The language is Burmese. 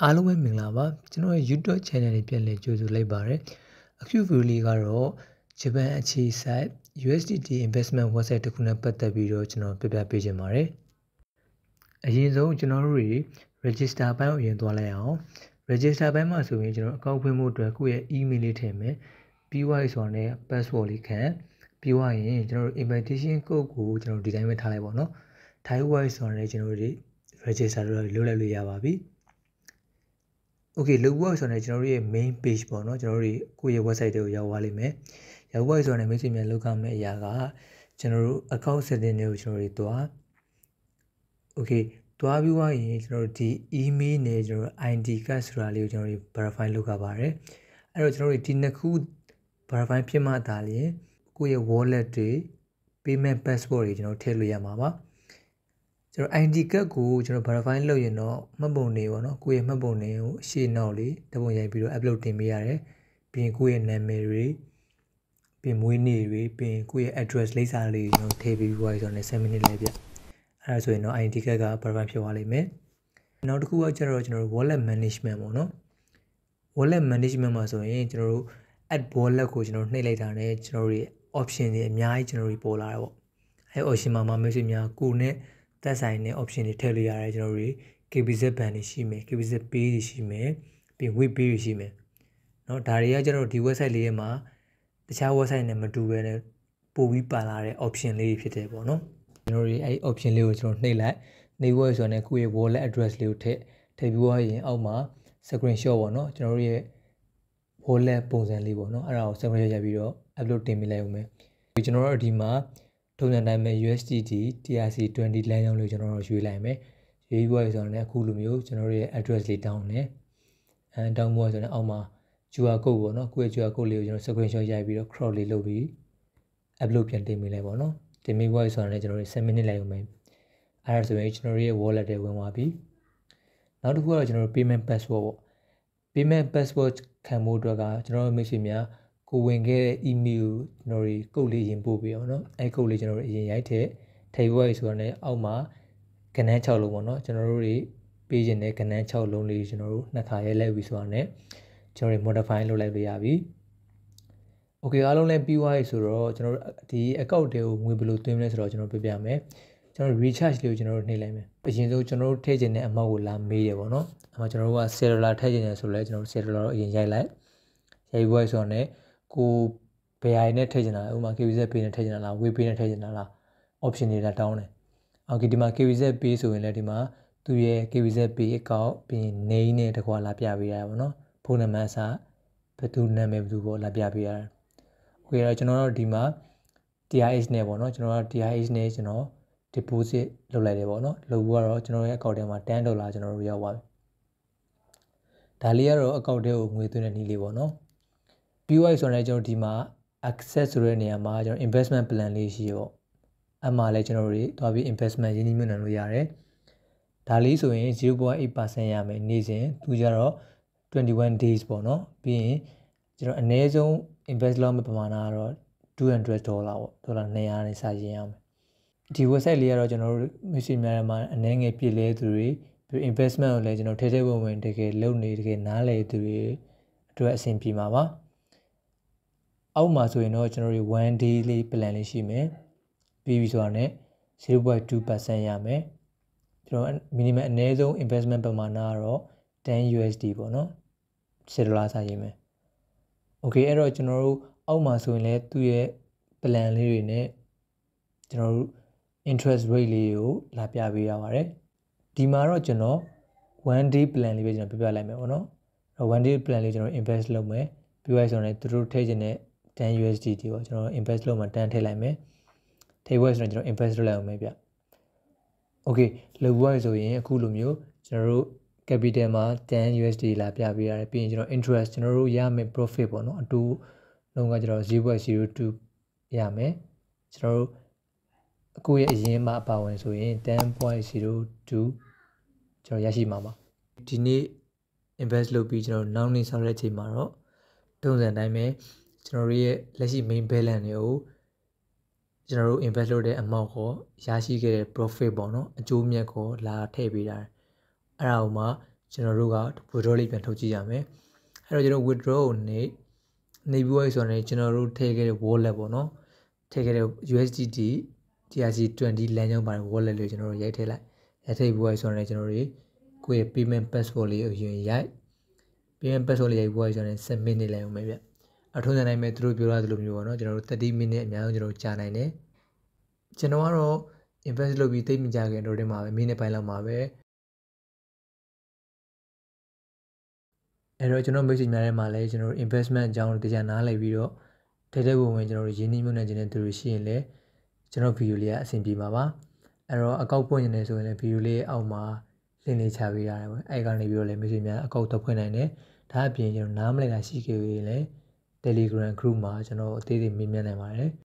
အားလုံးပဲမင်္ဂလာပါကျွန်တော်ရဲ့ YouTube channel လေးပြန်လည်ကြိုဆိုလိုက်ပါတယ်အခုဗီဒီယိုလေးကတော့ဂျပန်အခြေစိုက် USDT investment website တစ်ခုနဲ့ပတ်သက်ပြီးတော့ကျွန်တော်ပြပြပေးချင်ပါတယ်အရင်ဆုံးကျွန်တော်တို့တွေ register ဘိုင်းကိုအရင်သွားလိုက်အောင် register ဘိုင်းမှာဆိုရင်ကျွန်တော်အကောင့်ဖွင့်ဖို့အတွက်ကိုယ့်ရဲ့ email လေးထည့်မယ်ပြီးသွားပြီဆိုတာနဲ့ password လေးခံပြီးသွားရင်ကျွန်တော်တို့ invitation code ကိုကျွန်တော်ဒီတိုင်းပဲထားလိုက်ပါတော့ထားပြီးသွားပြီဆိုတာနဲ့ကျွန်တော်တို့ register လုပ်လိုက်လို့ရပါပြီOkay လုပ်ဖို့ဆိုရင်ကျွန်တော်တို့ရဲ့ main page ပေါ့နော်ကျွန်တော်တို့ကိုယ့်ရဲ့ website တွေကိုရောက်သွားလိမ့်မယ်ရောက်သွားဆိုရင်မိတ်ဆွေများလောက်ရမယ့်အရာကကျွန်တော်တို့ account setting တွေကိုကျွန်တော်တို့တွား Okay တွားပြီးသွားရင်ကျွန်တော်တို့ဒီ email နဲ့ကျွန်တော်တို့ ID card ဆိုတာလေးကိုကျွန်တော်တို့ verify လုပ်ရပါတယ်အဲ့တော့ကျွန်တော်တို့ဒီနှစ်ခု verify ဖြစ်မှသာလျှင်ကိုယ့်ရဲ့ wallet တွေ payment passport တွေကျွန်တော်ထည့်လို့ရမှာပါကျွန်တော် ID card ကိုကျွန်တော် verify လုပ်ရင်တော့မှတ်ပုံတွေပေါ့နော်ကိုယ့်ရဲ့မှတ်ပုံတွေကိုအရှေ့နောက်လေးတပုံရိုက်ပြီးတော့ upload တင်ပေးရတယ်ပြီးရင်ကိုယ့်ရဲ့နာမည်တွေပြီးမွေးနေ့တွေပြီးရင်ကိုယ့်ရဲ့ address လိပ်စာလေးကျွန်တော်ထည့်ပြီးသွားပြီဆိုတော့7 minute လေးပြအဲ့ဒါဆိုရင်တော့ ID card က verify ဖြစ်သွားလိမ့်မယ်နောက်တစ်ခုကကျတော့ကျွန်တော်တို့ wallet management ပေါ့နော် wallet management မှာဆိုရင်ကျွန်တော်တို့ add wallet ကိုကျွန်တော်နှိပ်လိုက်တာနဲ့ကျွန်တော်တို့ option တွေအများကြီးကျွန်တော်တို့ပေါ်လာတယ်ပေါ့အဲ option မှာမိတ်ဆွေများကိုနဲ့သက်ဆိုင်တဲ့ option တွေထည့်လို့ရတယ်ကျွန်တော်တို့ KBZ band တွေရှိမယ် KBZ pay တွေရှိမယ်ပြီး web pay တွေရှိမယ်เนาะဒါတွေကကျွန်တော်ဒီ website လေးထဲမှာတခြား website နဲ့မတူဘဲနဲ့ပို့ပြီးပါလာတဲ့ option လေးဖြစ်တယ်ပေါ့နော်ကျွန်တော်တို့အဲ့ option လေးကိုကျွန်တော်နှိပ်လိုက်နှိပ်ဝဲဆိုတော့ကိုယ့်ရဲ့ wallet address လေးကိုထည့်ပြီးသွားရင်အောက်မှာ screenshot ပေါ့နော်ကျွန်တော်တို့ရဲ့ wallet ပုံစံလေးပေါ့နော်အဲ့ဒါကို screenshot ရိုက်ပြီးတော့ upload တင်ပေးလိုက်ဦးမယ်ကျွန်တော်တို့ဒီမှာထုံစံတိုင်းပဲ USDT TRC20 လမ်းကြောင်းလေးကျွန်တော်တို့ရွေးလိုက်မယ်ရွေးပြီးဆိုတော့အခုလိုမျိုးကျွန်တော်တို့ရဲ့ address လေးတောင်းတယ်တောင်းဖို့ဆိုတော့အောက်မှာ QR code ပေါ့နော်ကိုယ့်ရဲ့ QR code လေးကိုကျွန်တော် screenshot ရိုက်ပြီးတော့ crop လေးလုပ်ပြီး upload ပြန်တင်ပေးလိုက်ပေါ့နော်တင်ပေးဖို့ဆိုတော့ကျွန်တော်တို့7 minute လိုက်ဦးမယ်အဲ့ဒါဆိုရင်ကျွန်တော်တို့ရဲ့ wallet တွေဝင်သွားပြီနောက်တစ်ခုကတော့ကျွန်တော်တို့ payment password ပေါ့ payment password ခံဖို့အတွက်ကကျွန်တော်တို့မိတ်ဆွေများကိုဝင်ခဲ့တဲ့ email ကျွန်တော်တို့ကုတ်လေးရင်ပို့ပေးအောင်เนาะအဲ့ကုတ်လေးကျွန်တော်တို့အရင်ရိုက်ထည့်ဖို့ရဆိုတော့လည်းအောက်မှာကဏ္ဍ6လုံးပေါ့เนาะကျွန်တော်တို့တွေပေးခြင်းတဲ့ကဏ္ဍ6လုံးလေးကျွန်တော်တို့နှစ်ခါရိုက်လိုက်ပြီဆိုတော့လည်းကျွန်တော်တို့ modify လုပ်လိုက်လို့ရပြီ Okay အားလုံးလည်းပြီးသွားပြီဆိုတော့ကျွန်တော်တို့ဒီ account တွေကိုငွေဘယ်လိုသွင်းမလဲဆိုတော့ကျွန်တော်ပြပြမယ်ကျွန်တော် recharge လေးကိုကျွန်တော်တို့နှိပ်လိုက်မယ်အရင်ဆုံးကျွန်တော်တို့ထည့်ခြင်းတဲ့အမောက်ကိုလာမေးတယ်ပေါ့เนาะအဲ့မှာကျွန်တော်တို့က$10ထည့်ခြင်းတယ်ဆိုလဲကျွန်တော်တို့$10တော့အရင်ရိုက်လိုက်ရိုက်ဖို့ဆိုတော့လည်းကိုဘယ်ဟာနဲ့ထည့်ချင်တာလဲဥပမာ KBZ pay နဲ့ထည့်ချင်တာလား web pay နဲ့ထည့်ချင်တာလား option တွေလာတောင်းတယ်။ Okay ဒီမှာ KBZ pay ဆိုရင်လည်းဒီမှာသူ့ရဲ့ KBZ pay account ပြီးရင် name နဲ့တကွာလာပြပေးရတယ်ပေါ့နော်။ဖုန်းနံပါတ်အစားဘယ်သူနာမည်ဘယ်သူပေါ့လာပြပေးရတယ်။ Okay တော့ကျွန်တော်တို့ဒီမှာ TRH နဲ့ပေါ့နော်ကျွန်တော်က TRH နဲ့ကျွန်တော် deposit လုပ်လိုက်တယ်ပေါ့နော်။လုပ်ဖို့ကတော့ကျွန်တော်ရဲ့ account ထဲမှာ$10ကျွန်တော်တို့ရောက်သွားပြီ။ဒါလေးကတော့ account ထဲကိုငွေသွင်းတဲ့နည်းလေးပေါ့နော်။ ပြီးသွားပြီဆိုတော့ကျွန်တော်ဒီမှာ access ဆိုတဲ့နေရာမှာကျွန်တော် investment plan လေးရှိရောအမှလည်းကျွန်တော်တို့တွားပြီး investment ရင်းနှီးမြှုပ်နှံလို့ရတယ်ဒါလေးဆိုရင် 0.8% ရမယ်နေ့စဉ်သူကြတော့21 days ပေါ့နော်ပြီးရင်ကျွန်တော်အနည်းဆုံး invest လုပ်မယ့်ပမာဏကတော့$200ပေါ့ဒေါ်လာ200နဲ့စရင်ရမယ်ဒီ website လေးကတော့ကျွန်တော်တို့မရှိများတယ်မှာအနည်းငယ်ပြည့်လဲသူတွေပြီး investment ကိုလည်းကျွန်တော်ထဲထဲဝင်ဝင်တကယ်လုပ်နေတကယ်နားလည်သူတွေအတွက်အဆင်ပြေမှာပါအောက်မှာဆိုရင်တော့ကျွန်တော်တို့1 day လေး plan လေးရှိမယ်ပြီးပြီဆိုတာနဲ့ 0.2% ရမယ်ကျွန်တော် minimum အနည်းဆုံး investment ပမာဏကတော့10 USD ပေါ့နော်$10စာရေးမယ် Okay အဲ့တော့ကျွန်တော်တို့အောက်မှာဆိုရင်လည်းသူ့ရဲ့ plan လေးတွေနဲ့ကျွန်တော်တို့ interest rate လေးကိုလာပြပေးရပါတယ်ဒီမှာတော့ကျွန်တော်1 day plan လေးပဲကျွန်တော်ပြပြလိုက်မယ်ပေါ့နော်1 day plan လေးကျွန်တော် invest လုပ်မယ်ပြီးသွားဆိုရင်သူတို့ထည့်ခြင်းနဲ့10 USDT ပေါ့ကျွန်တော် invest လုပ်မှာ10ထည့်လိုက်မယ်ထည့်ဖို့ဆိုရင်ကျွန်တော် invest လုပ်လိုက်အောင်မယ်ဗျ Okay လုပ်ဖို့ဆိုရင်အခုလိုမျိုးကျွန်တော်တို့ capital မှာ10 USD လာပြပေးရတယ်ပြီးရင်ကျွန်တော် interest ကျွန်တော်တို့ရမယ် profit ပေါ့နော်အတူလုံးကကျွန်တော် 0.02 ရမယ်ကျွန်တော်တို့အခုရဲ့အရင်မှာအပါဝင်ဆိုရင် 10.02 ကျွန်တော်ရရှိမှာပါဒီနေ့ invest လုပ်ပြီးကျွန်တော်နောက်နေ့ဆောက်တဲ့အချိန်မှာတော့တုံးစံတိုင်းပဲကျွန်တော်တို့ရဲ့လက်ရှိ main balance တွေကိုကျွန်တော်တို့ invest လုပ်တဲ့ amount ကိုရရှိခဲ့တဲ့ profit ပေါ့နော်အကျိုးမြတ်ကိုလာထည့်ပေးတာအဲ့ဒါကိုမှ ကျွန်တော်တို့က withdraw လေးပြန်ထုတ်ကြည့်ရမယ်အဲ့တော့ကျွန်တော် withdraw ကိုနေပြီးဆိုတော့ကျွန်တော်တို့ထည့်ခဲ့တဲ့ wallet ပေါ့နော်ထည့်ခဲ့တဲ့ USDT TRC20 လမ်းကြောင်းပါတယ် wallet လေးကျွန်တော်တို့ရိုက်ထည့်လိုက်ရိုက်ထည့်ပြီးဆိုတော့ကျွန်တော်တို့ကိုယ့်ရဲ့ payment passport လေးကိုရိုက် payment passport လေးရိုက်ပြီးဆိုတော့10 minute လိုက်အောင်ပဲဗျအထုံးစံတိုင်းပဲသူတို့ပြောထားသလိုမျိုးပေါ့နော်ကျွန်တော်တို့30 minute အများဆုံးကျွန်တော်တို့ကြာနိုင်တယ်ကျွန်တော်ကတော့ invest လုပ်ပြီးသိမကြခင်တော့တင်မှာပဲမိနစ်ပိုင်းလောက်မှာပဲအဲ့တော့ကျွန်တော် message များထဲမှာလည်းကျွန်တော်တို့ investment အကြောင်းကိုတရားနားလည်ပြီးတော့ထဲပုံဝင်ကျွန်တော်တို့ရင်းနှီးမြှုပ်နှံခြင်းတဲ့သူတွေရှိရင်လည်းကျွန်တော်ဗီဒီယိုလေးကအဆင်ပြေပါပါအဲ့တော့အကောက်ပွင့်နေတယ်ဆိုရင်လည်းဗီဒီယိုလေးအောက်မှာ link လေးချပေးရတယ်ပေါ့အဲ့ကနေပြီးတော့လည်း message များအကောက်တော့ဖွင့်နိုင်တယ်ဒါအပြင်ကျွန်တော်နားမလည်တာရှိခဲ့ရင်လည်း Telegram group မှာကျွန်တော်အသေးသေးမေးမြန်းနိုင်ပါတယ်